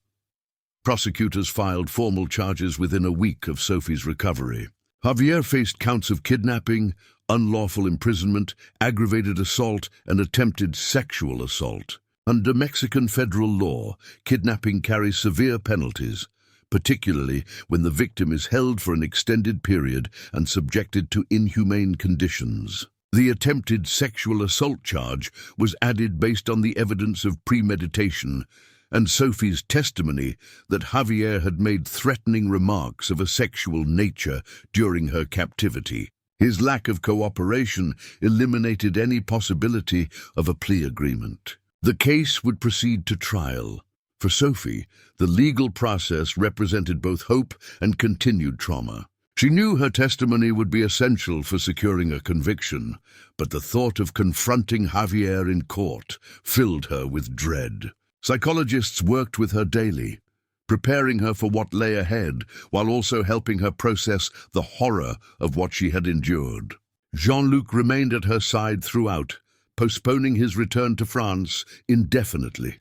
Prosecutors filed formal charges within a week of Sophie's recovery. Javier faced counts of kidnapping, unlawful imprisonment, aggravated assault, and attempted sexual assault. Under Mexican federal law, kidnapping carries severe penalties, particularly when the victim is held for an extended period and subjected to inhumane conditions. The attempted sexual assault charge was added based on the evidence of premeditation and Sophie's testimony that Javier had made threatening remarks of a sexual nature during her captivity. His lack of cooperation eliminated any possibility of a plea agreement. The case would proceed to trial. For Sophie, the legal process represented both hope and continued trauma. She knew her testimony would be essential for securing a conviction, but the thought of confronting Javier in court filled her with dread. Psychologists worked with her daily, preparing her for what lay ahead while also helping her process the horror of what she had endured. Jean-Luc remained at her side throughout, postponing his return to France indefinitely.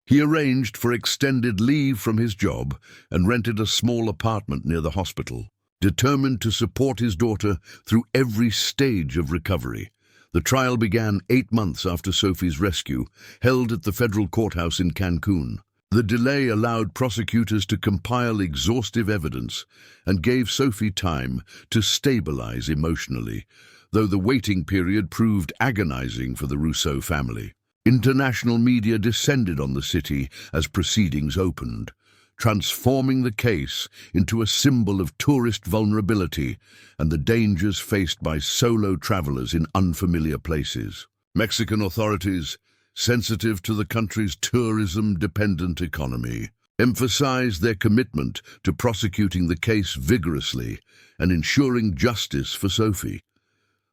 He arranged for extended leave from his job and rented a small apartment near the hospital. Determined to support his daughter through every stage of recovery. The trial began 8 months after Sophie's rescue, held at the federal courthouse in Cancún. The delay allowed prosecutors to compile exhaustive evidence and gave Sophie time to stabilize emotionally, though the waiting period proved agonizing for the Rousseau family. International media descended on the city as proceedings opened. transforming the case into a symbol of tourist vulnerability and the dangers faced by solo travelers in unfamiliar places. Mexican authorities, sensitive to the country's tourism-dependent economy, emphasized their commitment to prosecuting the case vigorously and ensuring justice for Sophie.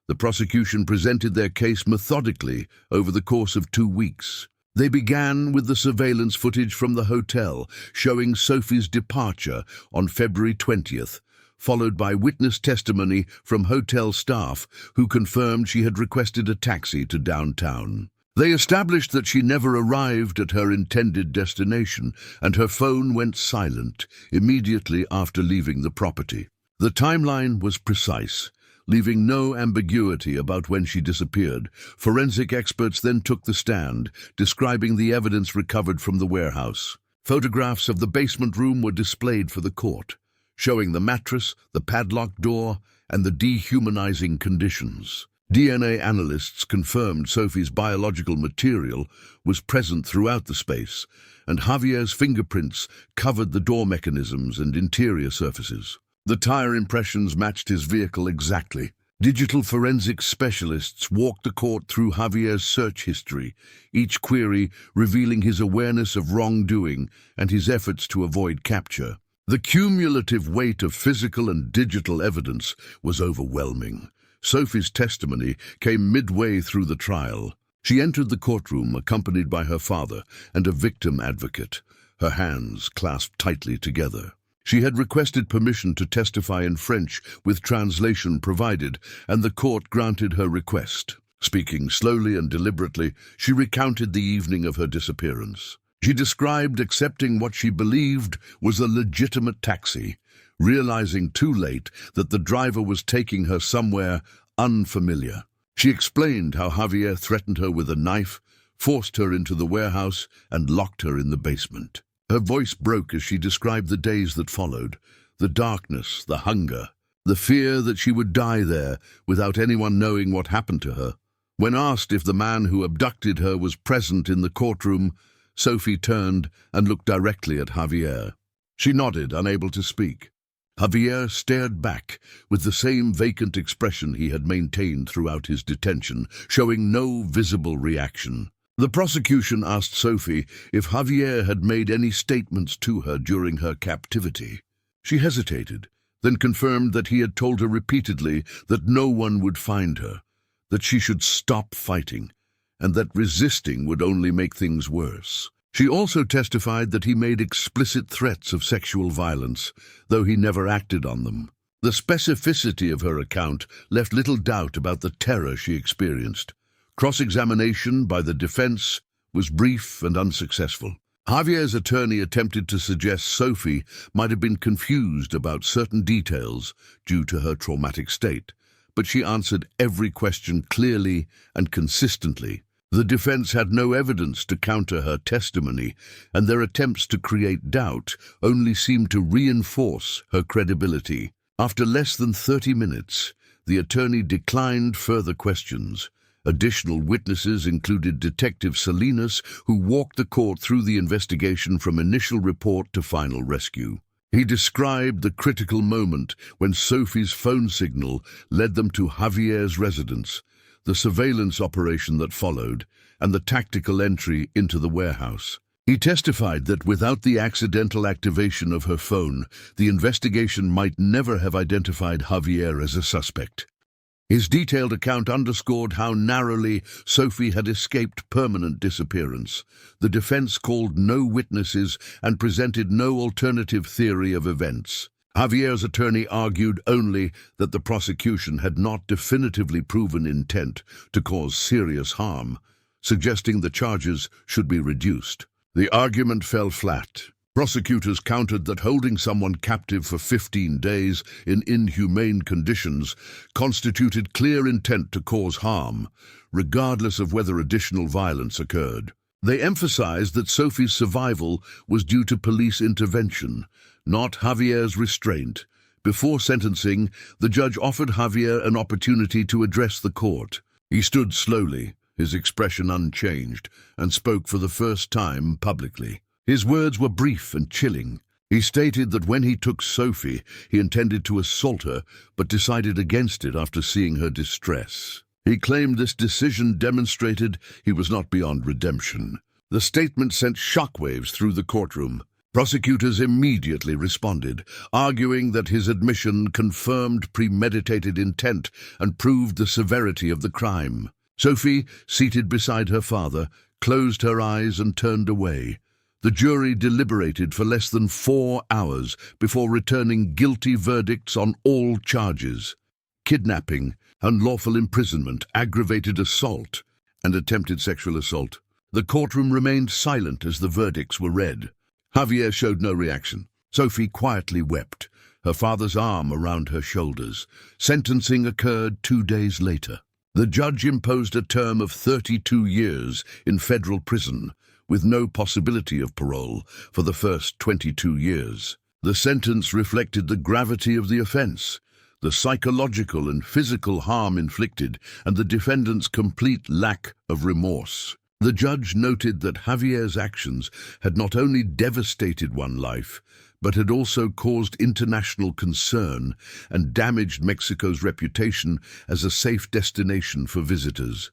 The prosecution presented their case methodically over the course of 2 weeks. They began with the surveillance footage from the hotel showing Sophie's departure on February 20th, followed by witness testimony from hotel staff who confirmed she had requested a taxi to downtown. They established that she never arrived at her intended destination and her phone went silent immediately after leaving the property. The timeline was precise, leaving no ambiguity about when she disappeared. Forensic experts then took the stand, describing the evidence recovered from the warehouse. Photographs of the basement room were displayed for the court, showing the mattress, the padlocked door, and the dehumanizing conditions. DNA analysts confirmed Sophie's biological material was present throughout the space, and Javier's fingerprints covered the door mechanisms and interior surfaces. The tire impressions matched his vehicle exactly. Digital forensics specialists walked the court through Javier's search history, each query revealing his awareness of wrongdoing and his efforts to avoid capture. The cumulative weight of physical and digital evidence was overwhelming. Sophie's testimony came midway through the trial. She entered the courtroom accompanied by her father and a victim advocate, her hands clasped tightly together. She had requested permission to testify in French with translation provided, and the court granted her request. Speaking slowly and deliberately, she recounted the evening of her disappearance. She described accepting what she believed was a legitimate taxi, realizing too late that the driver was taking her somewhere unfamiliar. She explained how Javier threatened her with a knife, forced her into the warehouse, and locked her in the basement. Her voice broke as she described the days that followed, the darkness, the hunger, the fear that she would die there without anyone knowing what happened to her. When asked if the man who abducted her was present in the courtroom, Sophie turned and looked directly at Javier. She nodded, unable to speak. Javier stared back with the same vacant expression he had maintained throughout his detention, showing no visible reaction. The prosecution asked Sophie if Javier had made any statements to her during her captivity. She hesitated, then confirmed that he had told her repeatedly that no one would find her, that she should stop fighting, and that resisting would only make things worse. She also testified that he made explicit threats of sexual violence, though he never acted on them. The specificity of her account left little doubt about the terror she experienced. Cross-examination by the defense was brief and unsuccessful. Javier's attorney attempted to suggest Sophie might have been confused about certain details due to her traumatic state, but she answered every question clearly and consistently. The defense had no evidence to counter her testimony, and their attempts to create doubt only seemed to reinforce her credibility. After less than 30 minutes, the attorney declined further questions. Additional witnesses included Detective Salinas, who walked the court through the investigation from initial report to final rescue. He described the critical moment when Sophie's phone signal led them to Javier's residence, the surveillance operation that followed, and the tactical entry into the warehouse. He testified that without the accidental activation of her phone, the investigation might never have identified Javier as a suspect. His detailed account underscored how narrowly Sophie had escaped permanent disappearance. The defense called no witnesses and presented no alternative theory of events. Javier's attorney argued only that the prosecution had not definitively proven intent to cause serious harm, suggesting the charges should be reduced. The argument fell flat. Prosecutors countered that holding someone captive for 15 days in inhumane conditions constituted clear intent to cause harm, regardless of whether additional violence occurred. They emphasized that Sophie's survival was due to police intervention, not Javier's restraint. Before sentencing, the judge offered Javier an opportunity to address the court. He stood slowly, his expression unchanged, and spoke for the first time publicly. His words were brief and chilling. He stated that when he took Sophie, he intended to assault her, but decided against it after seeing her distress. He claimed this decision demonstrated he was not beyond redemption. The statement sent shockwaves through the courtroom. Prosecutors immediately responded, arguing that his admission confirmed premeditated intent and proved the severity of the crime. Sophie, seated beside her father, closed her eyes and turned away. The jury deliberated for less than 4 hours before returning guilty verdicts on all charges: kidnapping, unlawful imprisonment, aggravated assault, and attempted sexual assault. The courtroom remained silent as the verdicts were read. Javier showed no reaction. Sophie quietly wept, her father's arm around her shoulders. Sentencing occurred 2 days later. The judge imposed a term of 32 years in federal prison, with no possibility of parole for the first 22 years. The sentence reflected the gravity of the offense, the psychological and physical harm inflicted, and the defendant's complete lack of remorse. The judge noted that Javier's actions had not only devastated one life, but had also caused international concern and damaged Mexico's reputation as a safe destination for visitors.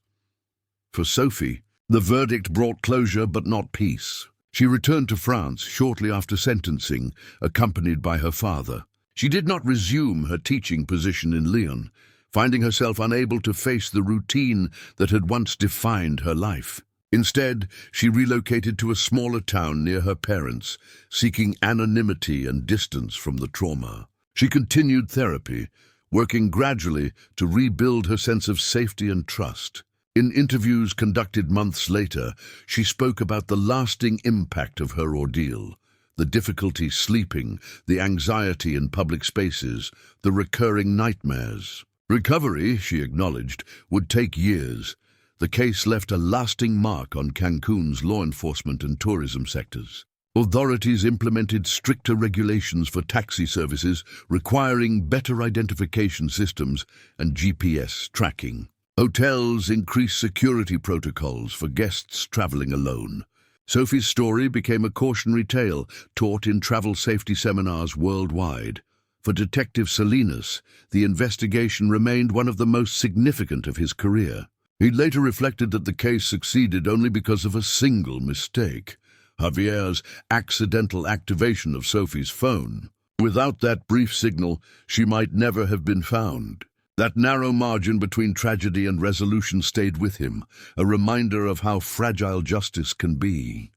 For Sophie, the verdict brought closure but not peace. She returned to France shortly after sentencing, accompanied by her father. She did not resume her teaching position in Lyon, finding herself unable to face the routine that had once defined her life. Instead, she relocated to a smaller town near her parents, seeking anonymity and distance from the trauma. She continued therapy, working gradually to rebuild her sense of safety and trust. In interviews conducted months later, she spoke about the lasting impact of her ordeal: the difficulty sleeping, the anxiety in public spaces, the recurring nightmares. Recovery, she acknowledged, would take years. The case left a lasting mark on Cancun's law enforcement and tourism sectors. Authorities implemented stricter regulations for taxi services, requiring better identification systems and GPS tracking. Hotels increased security protocols for guests traveling alone. Sophie's story became a cautionary tale taught in travel safety seminars worldwide. For Detective Salinas, the investigation remained one of the most significant of his career. He later reflected that the case succeeded only because of a single mistake: Javier's accidental activation of Sophie's phone. Without that brief signal, she might never have been found. That narrow margin between tragedy and resolution stayed with him, a reminder of how fragile justice can be.